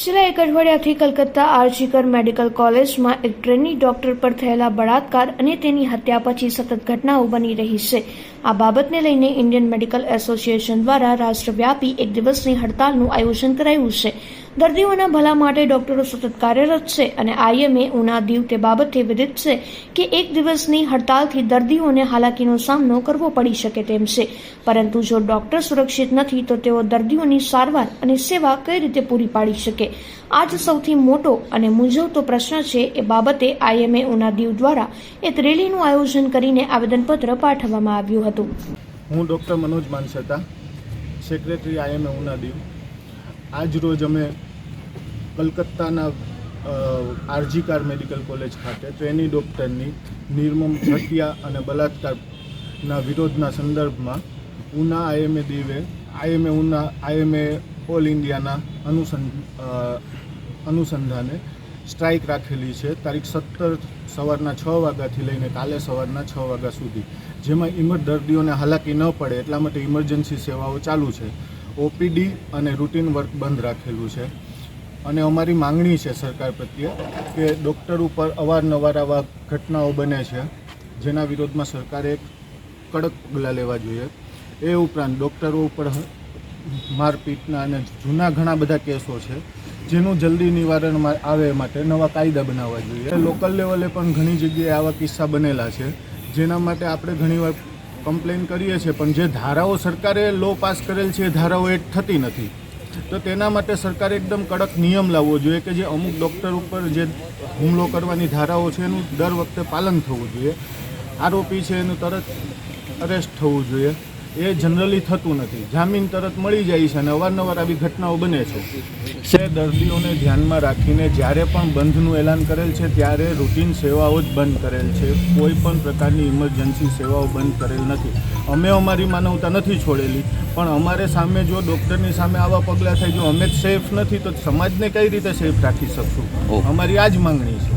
છેલ્લા એક અઠવાડિયાથી કલકત્તા આરજીકર મેડિકલ કોલેજમાં એક ટ્રેની ડોક્ટર પર થયેલા બળાત્કાર અને તેની હત્યા પછી સતત ઘટનાઓ બની રહી છે. આ બાબતને લઈને ઇન્ડિયન મેડિકલ એસોસિએશન દ્વારા રાષ્ટ્રવ્યાપી એક દિવસની હડતાલનું આયોજન કરાયું છે. દર્દીઓના ભલા માટે ડોક્ટરો સતત કાર્યરત છે અને આઈએમએ ઉના દીવ તે બાબતે વિદિત છે કે એક દિવસની હડતાલથી દર્દીઓને હાલાકીનો સામનો કરવો પડી શકે તેમ છે. પરંતુ જો ડોક્ટર સુરક્ષિત નથી તો તેઓ દર્દીઓની સારવાર અને સેવા કઈ રીતે પૂરી પાડી શકે? આ જ સૌથી મોટો અને મૂંઝવતો પ્રશ્ન છે. એ બાબતે આઈએમએ ઉના દીવ દ્વારા એક રેલીનું આયોજન કરીને આવેદનપત્ર પાઠવવામાં આવ્યું હતું. હું doctor Manoj Manseta, secretary IMA Una Diu. આજ રોજ અમે કલકત્તાના આરજીકર મેડિકલ કોલેજ ખાતે ટ્રેની ડૉક્ટરની નિર્મમ હત્યા અને બલાત્કારના વિરોધના સંદર્ભમાં ઉના આઈએમએ દીવે આઈએમએ ઓલ ઇન્ડિયાના અનુસંધાને સ્ટ્રાઇક રાખેલી છે. તારીખ 17 સવારના 6 વાગ્યાથી લઈને કાલે સવારના 6 વાગ્યા સુધી, જેમાં દર્દીઓને હાલાકી ન પડે એટલા માટે ઇમરજન્સી સેવાઓ ચાલુ છે. ઓપીડી અને રૂટીન વર્ક બંધ રાખેલું છે. અને અમારી માંગણી છે સરકાર પ્રત્યે કે ડૉક્ટર ઉપર અવારનવાર આવા ઘટનાઓ બને છે, જેના વિરોધમાં સરકારે કડક પગલાં લેવા જોઈએ. એ ઉપરાંત ડૉક્ટરો ઉપર મારપીટના અને જૂના ઘણા બધા કેસો છે, જેનું જલ્દી નિવારણ આવે માટે નવા કાયદા બનાવવા જોઈએ. લોકલ લેવલે પણ ઘણી જગ્યાએ આવા કિસ્સા બનેલા છે, જેના માટે આપણે ઘણીવાર કમ્પ્લેન કરીએ છીએ, પણ જે ધારાઓ સરકારે લો પાસ કરેલ છે એ ધારાઓ એડ થતી નથી. તો તેના માટે સરકારે એકદમ કડક નિયમ લાવવો જોઈએ કે જે અમુક ડૉક્ટર ઉપર જે હુમલો કરવાની ધારાઓ છે એનું દર વખતે પાલન થવું જોઈએ. આરોપી છે એનું તરત અરેસ્ટ થવું જોઈએ. એ જનરલી થતું નથી. જામીન તરત મળી જાય છે અને અવારનવાર આવી ઘટનાઓ બને છે. દર્દીઓને ધ્યાનમાં રાખીને જ્યારે પણ બંધનું એલાન કરેલ છે ત્યારે રૂટીન સેવાઓ જ બંધ કરેલ છે. કોઈ પણ પ્રકારની ઇમરજન્સી સેવાઓ બંધ કરેલ નથી. અમે અમારી માનવતા નથી છોડેલી, પણ અમારે સામે જો ડૉક્ટરની સામે આવા પગલાં થાય, જો અમે જ સેફ નથી તો સમાજને કઈ રીતે સેફ રાખી શકશું? અમારી આ જ માંગણી છે.